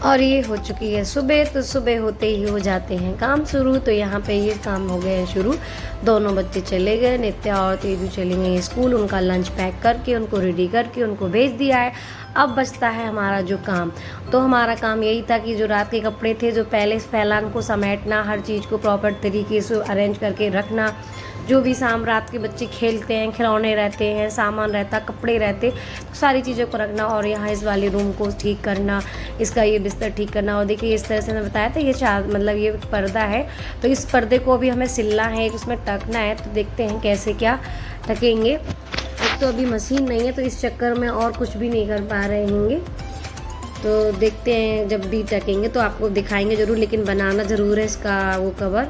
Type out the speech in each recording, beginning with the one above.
और ये हो चुकी है सुबह। तो सुबह होते ही हो जाते हैं काम शुरू। तो यहाँ पे ये काम हो गए हैं शुरू। दोनों बच्चे चले गए, नित्या और तेजू चली गई स्कूल। उनका लंच पैक करके उनको रेडी करके उनको भेज दिया है। अब बचता है हमारा जो काम। तो हमारा काम यही था कि जो रात के कपड़े थे जो पहले फैला उनको समेटना, हर चीज़ को प्रॉपर तरीके से अरेंज करके रखना। जो भी शाम रात के बच्चे खेलते हैं, खिलौने रहते हैं, सामान रहता, कपड़े रहते, तो सारी चीज़ों को रखना। और यहाँ इस वाले रूम को ठीक करना, इसका ये बिस्तर ठीक करना। और देखिए इस तरह से मैं बताया था ये मतलब ये पर्दा है, तो इस पर्दे को भी हमें सिलना है, उसमें टकना है। तो देखते हैं कैसे क्या टकेंगे। एक तो अभी मशीन नहीं है तो इस चक्कर में और कुछ भी नहीं कर पा रहे होंगे। तो देखते हैं जब भी टकेंगे तो आपको दिखाएंगे ज़रूर, लेकिन बनाना ज़रूर है इसका वो कवर,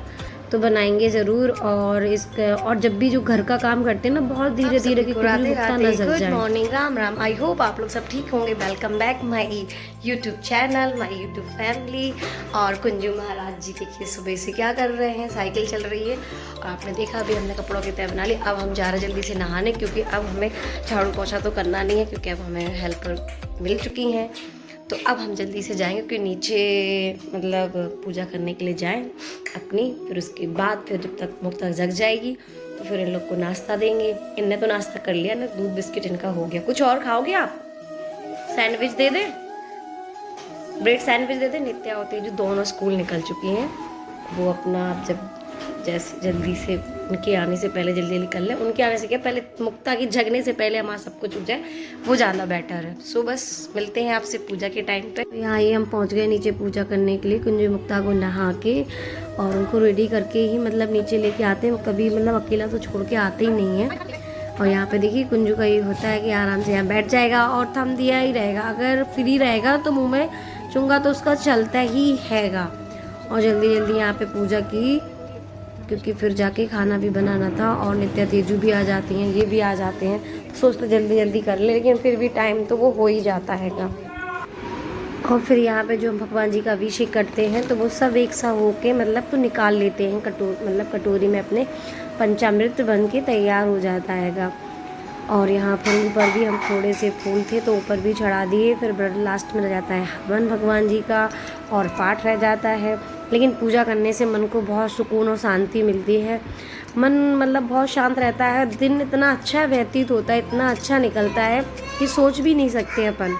तो बनाएंगे ज़रूर। और इसका और जब भी जो घर का काम करते हैं ना बहुत धीरे धीरे की नजर जाए। Good morning, Ram Ram. I hope आप लोग सब ठीक होंगे। Welcome back my YouTube channel, my YouTube family. और कुंजू महाराज जी देखिए सुबह से क्या कर रहे हैं, साइकिल चल रही है। और आपने देखा अभी हमने कपड़ों की तय बना ली। अब हम जा रहे जल्दी से नहाने, क्योंकि अब हमें झाड़ू पोछा तो करना नहीं है, क्योंकि अब हमें हेल्पर मिल चुकी हैं। तो अब हम जल्दी से जाएंगे, क्योंकि नीचे मतलब पूजा करने के लिए जाएं अपनी। फिर उसके बाद फिर जब तक मुक्ता जग जाएगी तो फिर इन लोग को नाश्ता देंगे। इनने तो नाश्ता कर लिया ना, दूध बिस्किट इनका हो गया। कुछ और खाओगे आप? सैंडविच दे दे, ब्रेड सैंडविच दे दे। नित्या होती है जो दोनों स्कूल निकल चुकी हैं, वो अपना जब जैसे जल्दी से उनके आने से पहले जल्दी जल्दी कर लें। उनके आने से क्या, पहले मुक्ता की जगने से पहले हमारा सब कुछ हो जाए, वो ज़्यादा बेटर है। सो बस मिलते हैं आपसे पूजा के टाइम पे। यहाँ ही हम पहुँच गए नीचे पूजा करने के लिए। कुंजू मुक्ता को नहा के और उनको रेडी करके ही मतलब नीचे लेके आते हैं। कभी मतलब अकेला तो छोड़ के आते ही नहीं है। और यहाँ पे देखिए कुंजू का ये होता है कि आराम से यहाँ बैठ जाएगा और थम दिया ही रहेगा। अगर फ्री रहेगा तो मुँह में चूंगा तो उसका चलता ही हैगा। और जल्दी जल्दी यहाँ पे पूजा की, क्योंकि फिर जाके खाना भी बनाना था। और नित्या तेजू भी आ जाती हैं, ये भी आ जाते हैं, तो सोचते जल्दी जल्दी कर ले, लेकिन फिर भी टाइम तो वो हो ही जाता हैगा। और फिर यहाँ पे जो हम भगवान जी का अभिषेक करते हैं तो वो सब एक सा होके मतलब तो निकाल लेते हैं कटोरी में अपने, पंचामृत बन के तैयार हो जाता हैगा। और यहाँ पर ऊपर भी हम थोड़े से फूल थे तो ऊपर भी चढ़ा दिए। फिर लास्ट में रह जाता है हवन भगवान जी का और पाठ रह जाता है। लेकिन पूजा करने से मन को बहुत सुकून और शांति मिलती है। मन मतलब बहुत शांत रहता है। दिन इतना अच्छा व्यतीत होता है, इतना अच्छा निकलता है कि सोच भी नहीं सकते अपन।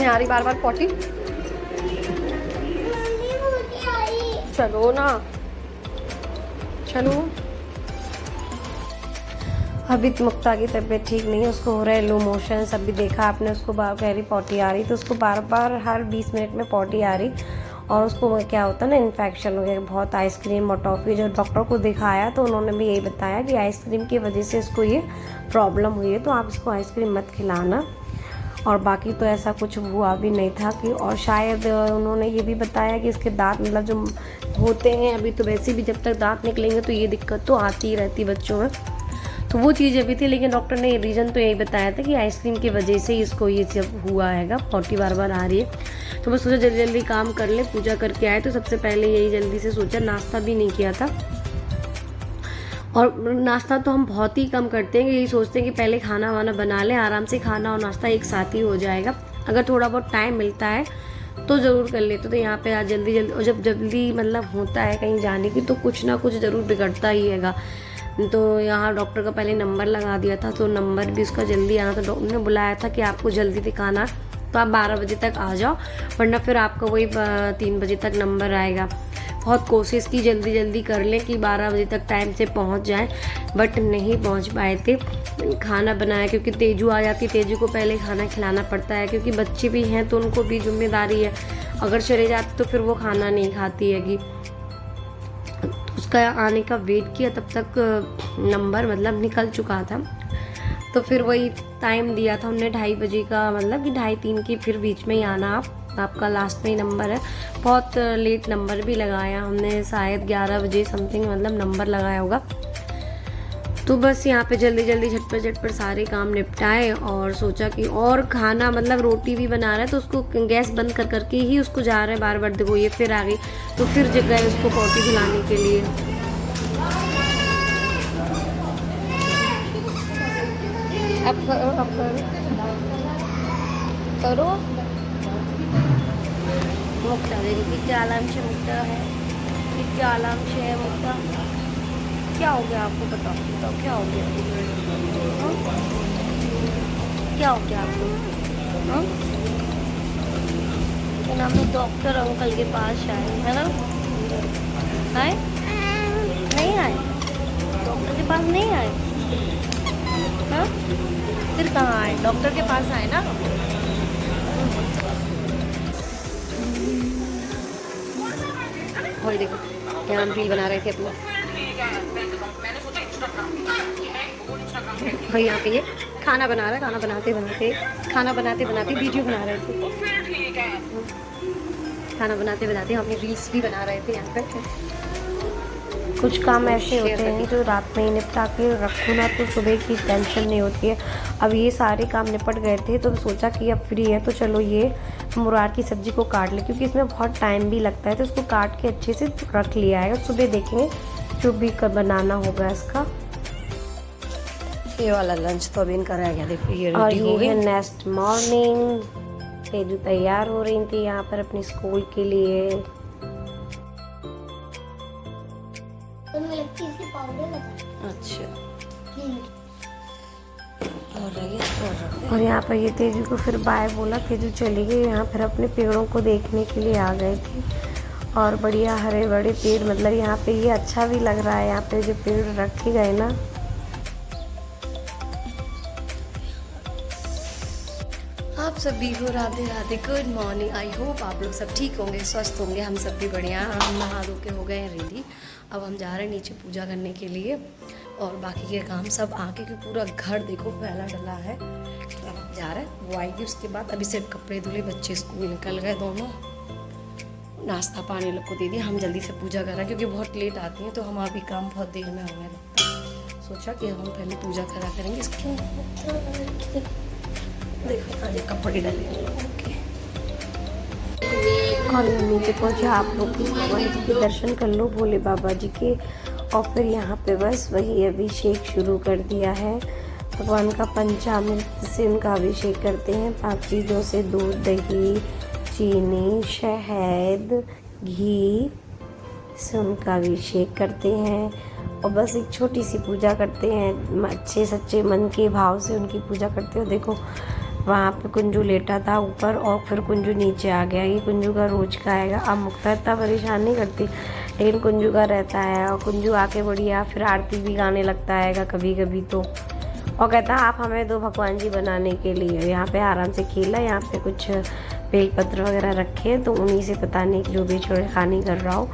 आ रही बार बार पॉटी, चलो ना चलो। अभी तो मुक्ता की तबीयत ठीक नहीं है, उसको हो रहा है लो मोशन। अभी देखा आपने, उसको बार कह रही पॉटी आ रही, तो उसको बार बार हर 20 मिनट में पॉटी आ रही। और उसको क्या होता है ना, इन्फेक्शन हो गया बहुत। आइसक्रीम और टॉफ़ी जो डॉक्टर को दिखाया तो उन्होंने भी यही बताया कि आइसक्रीम की वजह से इसको ये प्रॉब्लम हुई है, तो आप इसको आइसक्रीम मत खिलाना। और बाकी तो ऐसा कुछ हुआ भी नहीं था कि। और शायद उन्होंने ये भी बताया कि इसके दांत मतलब जो होते हैं, अभी तो वैसे भी जब तक दांत निकलेंगे तो ये दिक्कत तो आती ही रहती बच्चों में, तो वो चीज़ अभी थी। लेकिन डॉक्टर ने रीज़न तो यही बताया था कि आइसक्रीम की वजह से इसको ये जब हुआ हैगा, पॉटी बार बार आ रही है। तो बस सोचा जल्दी जल्दी काम कर ले, पूजा करके आए। तो सबसे पहले यही जल्दी से सोचा, नाश्ता भी नहीं किया था। और नाश्ता तो हम बहुत ही कम करते हैं, यही सोचते हैं कि पहले खाना वाना बना लें, आराम से खाना और नाश्ता एक साथ ही हो जाएगा। अगर थोड़ा बहुत टाइम मिलता है तो ज़रूर कर लेते। तो यहाँ पे आज जल्दी जल्दी, और जब जल्दी मतलब होता है कहीं जाने की तो कुछ ना कुछ ज़रूर बिगड़ता ही हैगा। तो यहाँ डॉक्टर का पहले नंबर लगा दिया था, तो नंबर भी उसका जल्दी आना था। डॉक्टर ने बुलाया था कि आपको जल्दी दिखाना, तो आप 12 बजे तक आ जाओ, वरना फिर आपका वही 3 बजे तक नंबर आएगा। बहुत कोशिश की जल्दी जल्दी कर लें कि 12 बजे तक टाइम से पहुंच जाएं, बट नहीं पहुंच पाए थे। खाना बनाया, क्योंकि तेजू आ जाती, तेजू को पहले खाना खिलाना पड़ता है, क्योंकि बच्चे भी हैं तो उनको भी जिम्मेदारी है। अगर चले जाते तो फिर वो खाना नहीं खाती हैगी। उसका आने का वेट किया, तब तक नंबर मतलब निकल चुका था। तो फिर वही टाइम दिया था उन्होंने 2:30 बजे का, मतलब कि 2:30-3 की फिर बीच में ही आना आपका लास्ट में ही नंबर है। बहुत लेट नंबर भी लगाया हमने, शायद 11 बजे समथिंग मतलब नंबर लगाया होगा। तो बस यहाँ पे जल्दी जल्दी झटपट झटपट सारे काम निपटाए और सोचा कि और खाना मतलब रोटी भी बना रहा है तो उसको गैस बंद कर करके ही उसको जा रहे हैं बार बार। देखो ये फिर आ गई तो फिर जगह उसको पोटी दिलाने के लिए। अब करो मुक्ता देखो कितना आराम से मुक्ता है, कितना आराम से है मुक्ता। क्या हो गया आपको बताओ बताओ क्या हो गया? हाँ? क्या हो गया आपको? हाँ? तो नाम है डॉक्टर अंकल के पास आए है ना? आए नहीं आए? डॉक्टर के पास नहीं आए? हाँ फिर कहाँ आए? डॉक्टर के पास आए ना। और देखो क्या हम रील बना रहे थे अपना। भाई यहाँ पे ये खाना बना रहा है, खाना बनाते बनाते वीडियो बना रहे थे। खाना बनाते बनाते हम रील्स भी बना रहे थे यहाँ पे। कुछ काम ऐसे होते हैं जो रात में ही निपटा के रखो ना तो सुबह की टेंशन नहीं होती है। अब ये सारे काम निपट गए थे तो सोचा कि अब फ्री है तो चलो ये मुरार की सब्ज़ी को काट ले, क्योंकि इसमें बहुत टाइम भी लगता है तो इसको काट के अच्छे से रख लिया है। सुबह देखेंगे जो भी बनाना होगा इसका। ये वाला लंच तो अभी इनका रह गया, देखो ये रेडी हो गया। नेक्स्ट मॉर्निंग तेजू तैयार हो रही थी यहाँ पर अपने स्कूल के लिए। अच्छा और यहाँ पर ये तेजू को फिर बाय बोला, तेजू चली गई। यहाँ फिर अपने पेड़ों को देखने के लिए आ गए थे और बढ़िया हरे बड़े पेड़, मतलब यहाँ पे ये अच्छा भी लग रहा है। यहाँ पे जो पेड़ रखे गए ना, आप सभी को Radhe Radhe, good morning. I hope आप लोग सब ठीक होंगे, स्वस्थ होंगे। हम सब भी बढ़िया। हम नहा धो के हो गए हैं रेडी। अब हम जा रहे हैं नीचे पूजा करने के लिए और बाकी के काम सब आके के पूरा घर देखो फैला डला है। अब हम जा रहे हैं, वो आएगी उसके बाद। अभी सिर्फ कपड़े धुले, बच्चे स्कूल निकल गए दोनों, नाश्ता पानी लोग को दे दिया। हम जल्दी से पूजा कर रहे हैं क्योंकि बहुत लेट आती हैं तो हमारा भी काम बहुत देर में होने लगता है। सोचा कि हम पहले पूजा करा करेंगे इसको। देखो आज कपड़े डले और नीचे पहुँचे। आप लोग भगवान जी के दर्शन कर लो, भोले बाबा जी के। और फिर यहाँ पे बस वही अभिषेक शुरू कर दिया है। भगवान का पंचामृत से उनका अभिषेक करते हैं, 5 चीज़ों से, दूध, दही, चीनी, शहद, घी से उनका अभिषेक करते हैं। और बस एक छोटी सी पूजा करते हैं, अच्छे सच्चे मन के भाव से उनकी पूजा करते हो। देखो वहाँ पे कुंजू लेटा था ऊपर और फिर कुंजू नीचे आ गया। ये कुंजू का रोज का आएगा। अब मुक्ता इतना परेशान नहीं करती लेकिन कुंजू का रहता है। और कुंजू आके बढ़िया फिर आरती भी गाने लगता है कभी कभी तो, और कहता है आप हमें दो भगवान जी बनाने के लिए। यहाँ पे आराम से खेला। यहाँ पे कुछ बेलपत्र वगैरह रखे तो उन्हीं से पता नहीं जो भी छेड़खानी कर रहा हो।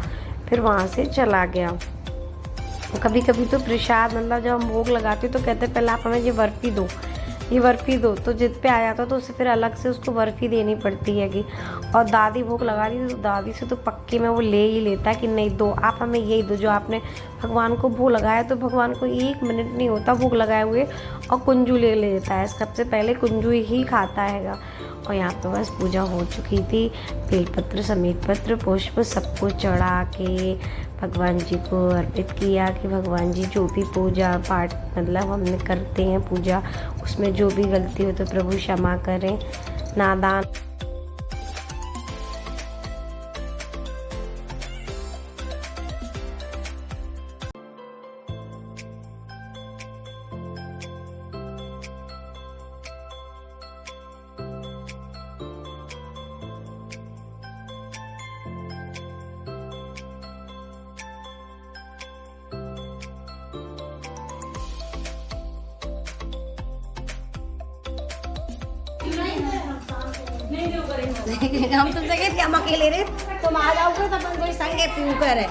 फिर वहाँ से चला गया। कभी कभी तो प्रसाद मतलब जब हम भोग लगाते तो कहते पहले आप हमें ये बर्फ़ी दो, ये बर्फ़ी दो, तो जिद पे आ जाता तो उसे फिर अलग से उसको बर्फ़ी देनी पड़ती है कि। और दादी भोग लगा रही तो दादी से तो पक्के में वो ले ही लेता है कि नहीं दो, आप हमें यही दो जो आपने भगवान को भोग लगाया। तो भगवान को 1 मिनट नहीं होता भोग लगाए हुए और कुंजू ले लेता है। सबसे पहले कुंजू ही खाता हैगा। और यहाँ पे बस पूजा हो चुकी थी। बेलपत्र, समीत पत्र, पुष्प सब कुछ चढ़ा के भगवान जी को अर्पित किया कि भगवान जी जो भी पूजा पाठ मतलब हमने करते हैं पूजा, उसमें जो भी गलती हो तो प्रभु क्षमा करें। नादान हम तुमसे कहे थे हम अकेले रहे, तुम आ जाओगे तो अपन कोई संगे पीऊ करे।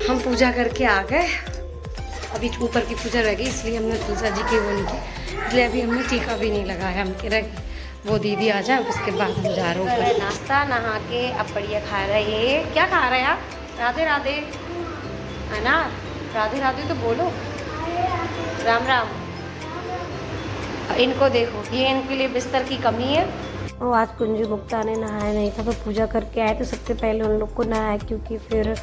हम पूजा करके आ गए। अभी ऊपर की पूजा रह गई इसलिए हमने तुलसा जी की वो नहीं की, इसलिए अभी हमने टीका भी नहीं लगाया। हम कह रहे वो दीदी आ जाए उसके बाद हम जा रहे हो। नाश्ता नहा के अब बढ़िया खा रहे। ये क्या खा रहे हैं आप? राधे राधे अनार राधे राधे तो बोलो। राम राम। इनको देखो, ये इनके लिए बिस्तर की कमी है। और आज कुंजू मुक्ता ने नहाया नहीं था तो पूजा करके आए तो सबसे पहले उन लोग को नहाया, क्योंकि फिर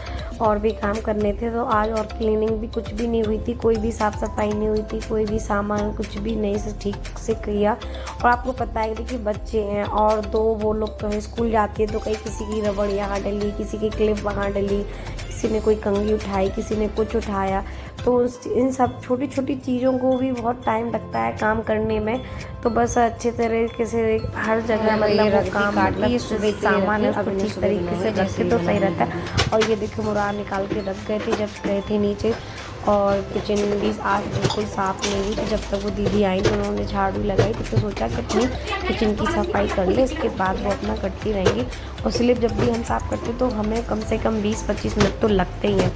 और भी काम करने थे। तो आज और क्लीनिंग भी कुछ भी नहीं हुई थी, कोई भी साफ़ सफाई नहीं हुई थी, कोई भी सामान कुछ भी नहीं से ठीक से किया। और आपको पता है कि बच्चे हैं और दो वो लोग तो स्कूल जाते हैं, तो कहीं किसी की रबड़ यहाँ डली, किसी की क्लिप वहाँ डली, किसी ने कोई कंघी उठाई, किसी ने कुछ उठाया। तो इन सब छोटी छोटी चीज़ों को भी बहुत टाइम लगता है काम करने में। तो बस अच्छे तरीके से हर जगह मतलब वो काम मतलब सामान है उसको ठीक तरीके से रखे तो सही रहता है। और ये देखो मुराद निकाल के रख गए थे जब गए थे नीचे। और किचन भी आज बिल्कुल साफ़ नहीं हुई थी। जब तक वो दीदी आई तो उन्होंने झाड़ू लगाई तो सोचा कि अपनी किचन की सफाई कर ले, इसके बाद वो अपना करती रहेंगी। और स्लिप जब भी हम साफ़ करते तो हमें कम से कम 20-25 मिनट तो लगते ही हैं,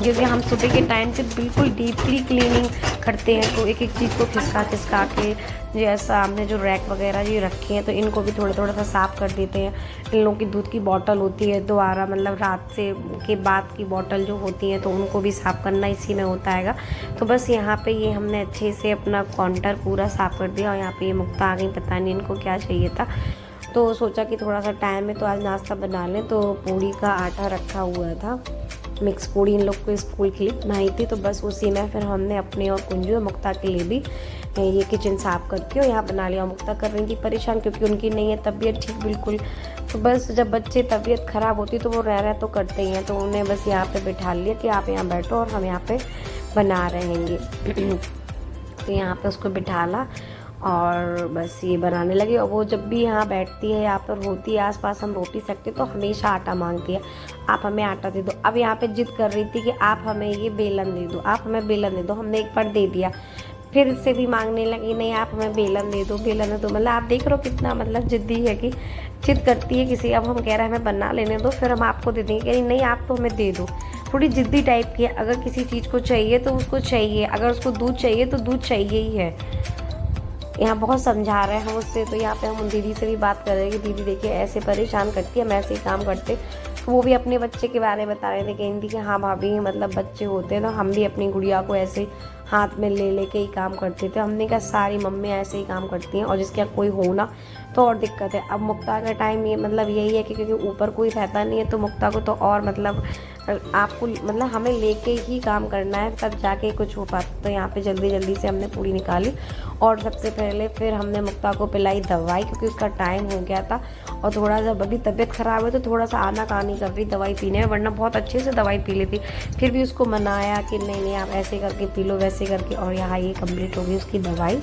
क्योंकि हम सुबह के टाइम से बिल्कुल डीपली क्लीनिंग करते हैं। तो एक एक चीज़ को खिसका के जैसा हमने जो रैक वगैरह ये रखे हैं तो इनको भी थोड़ा सा साफ़ कर देते हैं। इन लोगों की दूध की बॉटल होती है दोबारा, मतलब रात से के बाद की बॉटल जो होती हैं तो उनको भी साफ़ करना इसी में होता है। तो बस यहाँ पे ये हमने अच्छे से अपना काउंटर पूरा साफ़ कर दिया। और यहाँ पे ये मुक्ता आ गई, पता नहीं इनको क्या चाहिए था। तो सोचा कि थोड़ा सा टाइम है तो आज नाश्ता बना लें। तो पूड़ी का आटा रखा हुआ था, मिक्स पूड़ी इन लोग को स्कूल के लिए बनाई थी। तो बस उसी में फिर हमने अपने और कुंजू और मुक्ता के लिए भी ये किचन साफ़ करके और यहाँ बना लिया। मुक्ता कर रही थी परेशान, क्योंकि उनकी नहीं है तबीयत ठीक बिल्कुल। तो बस जब बच्चे तबीयत ख़राब होती तो वो रह तो करते ही हैं। तो उन्हें बस यहाँ पे बिठा लिया कि आप यहाँ बैठो और हम यहाँ पे बना रहेंगे। तो यहाँ पे उसको बिठाला और बस ये बनाने लगे। और वो जब भी यहाँ बैठती है, यहाँ पर होती है आसपास, हम रोटी सकते तो हमेशा आटा मांगती है, आप हमें आटा दे दो। अब यहाँ पे जिद कर रही थी कि आप हमें ये बेलन दे दो, आप हमें बेलन दे दो। हमने एक बार दे दिया, फिर इससे भी मांगने लगी, नहीं आप हमें बेलन दे दो, बेलन दे दो। मतलब आप देख रहे हो कितना मतलब जिद्दी है कि जिद करती है किसी। अब हम कह रहे हैं हमें बना लेने दो, फिर हम आपको दे देंगे, कह नहीं आप तो हमें दे दो। थोड़ी जिद्दी टाइप की है, अगर किसी चीज़ को चाहिए तो उसको चाहिए, अगर उसको दूध चाहिए तो दूध चाहिए ही है। यहाँ बहुत समझा रहे हैं हम उससे। तो यहाँ पे हम दीदी से भी बात कर रहे हैं कि दीदी देखिए ऐसे परेशान करती है, हम ऐसे ही काम करते। तो वो भी अपने बच्चे के बारे में बता रहे थे, कहीं कि हाँ भाभी मतलब बच्चे होते हैं तो हम भी अपनी गुड़िया को ऐसे हाथ में ले के ही काम करते थे। हमने कहा सारी मम्मियाँ ऐसे ही काम करती हैं, और जिसके कोई हो ना तो और दिक्कत है। अब मुक्ता का टाइम ये मतलब यही है कि क्योंकि ऊपर कोई रहता नहीं है तो मुक्ता को तो और मतलब आपको मतलब हमें लेके ही काम करना है तब जाके कुछ हो पाता। तो यहाँ पे जल्दी से हमने पूरी निकाली और सबसे पहले फिर हमने मुक्ता को पिलाई दवाई, क्योंकि उसका टाइम हो गया था। और थोड़ा सा अभी तबीयत ख़राब है तो थोड़ा सा आनाकानी कर रही दवाई पीने में, वरना बहुत अच्छे से दवाई पी लेती। फिर भी उसको मनाया कि नहीं आप ऐसे करके पी लो, वैसे करके। और यहाँ ये कंप्लीट हो गई उसकी दवाई।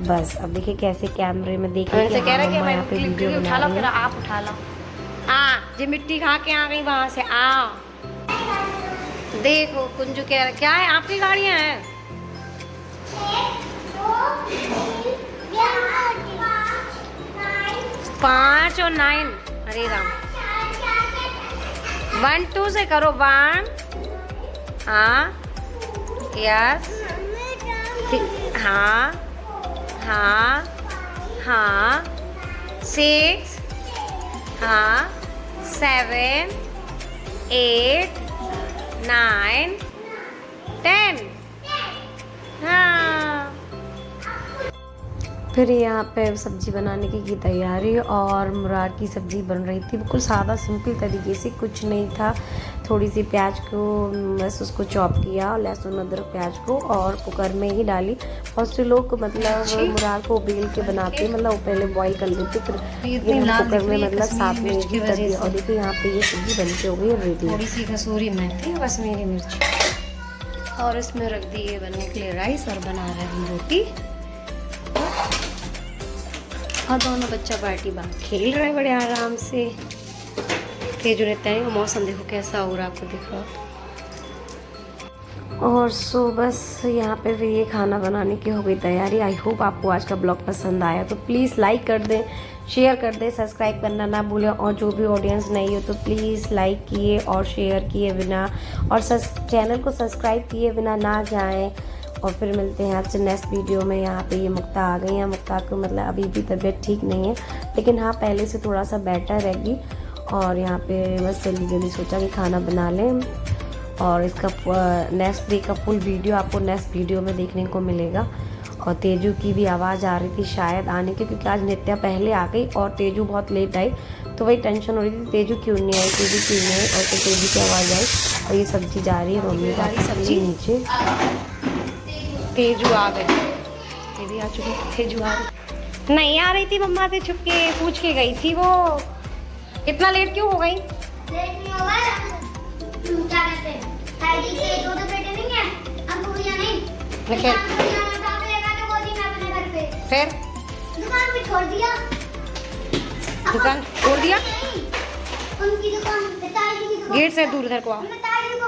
बस अब देखिए कैसे कैमरे में देखिए कि हाँ मम्मा यहाँ पे वीडियो बना रही है। आप उठा लो, जी मिट्टी खा के आ गई वहाँ से। देखो कुंजू कह रहा क्या है, आपकी गाड़ियाँ हैं? 5 और 9। हरे राम। 1 2 से करो। 1 हाँ यस हाँ हाँ हाँ 6 हाँ 7 8 9 10 हाँ। फिर यहाँ पे सब्ज़ी बनाने की तैयारी, और मुराद की सब्ज़ी बन रही थी बिल्कुल सादा सिंपल तरीके से, कुछ नहीं था। थोड़ी सी प्याज को बस उसको चॉप किया, लहसुन अदरक प्याज को, और कुकर में ही डाली। बहुत से लोग मतलब मुराद को बेल के बनाते हैं, मतलब वो पहले बॉईल कर लेते फिर कुकर में मतलब साथ में ही कर दिया। और देखिए यहाँ पे ये सब्ज़ी बन के हो गई रेडी। थोड़ी सी कसूरी मेथी, कश्मीरी मिर्च, और इसमें रख दिए बनने के लिए राइस, और बना रहे हैं रोटी। और दोनों बच्चा पार्टी बाहर खेल रहे बड़े आराम से। तेज रहता है, मौसम देखो कैसा हो रहा है, आपको दिख रहा। और सो बस यहाँ पे भी ये खाना बनाने की हो गई तैयारी। आई होप आपको आज का ब्लॉग पसंद आया, तो प्लीज़ लाइक कर दें, शेयर कर दें, सब्सक्राइब करना ना भूलें। और जो भी ऑडियंस नहीं हो तो प्लीज़ लाइक किए और शेयर किए बिना, और चैनल को सब्सक्राइब किए बिना ना जाएं। और फिर मिलते हैं आपसे नेक्स्ट वीडियो में। यहाँ पे ये मुक्ता आ गई है। मुक्ता को मतलब अभी भी तबीयत ठीक नहीं है, लेकिन हाँ पहले से थोड़ा सा बेटर रहेगी। और यहाँ पे बस जल्दी सोचा कि खाना बना लें। और इसका नेक्स्ट डे का फुल वीडियो आपको नेक्स्ट वीडियो में देखने को मिलेगा। और तेजू की भी आवाज़ आ रही थी शायद आने की, क्योंकि आज नित्या पहले आ गई और तेजू बहुत लेट आई, तो वही टेंशन हो रही थी तेजू क्यों नहीं आई, तेजू क्यों नहीं आई। और तो तेजू की आवाज़ आई और ये सब्जी जा रही है मम्मी का सब्जी नीचे। तेजू आ गई, ये भी आ चुकी, तेजू आ रही नहीं, आ रही थी मम्मा से छुप के पूछ के गई थी वो। इतना लेट क्यों हो गई? लेट नहीं होगा, क्या कहते हैं ताजी के दो बेटे नहीं है, अब भैया नहीं फिर दुकान पे छोड़ दिया, दुकान छोड़ दिया, उनकी दुकान पिताजी की दुकान गेट से दूर इधर को आओ। पिताजी को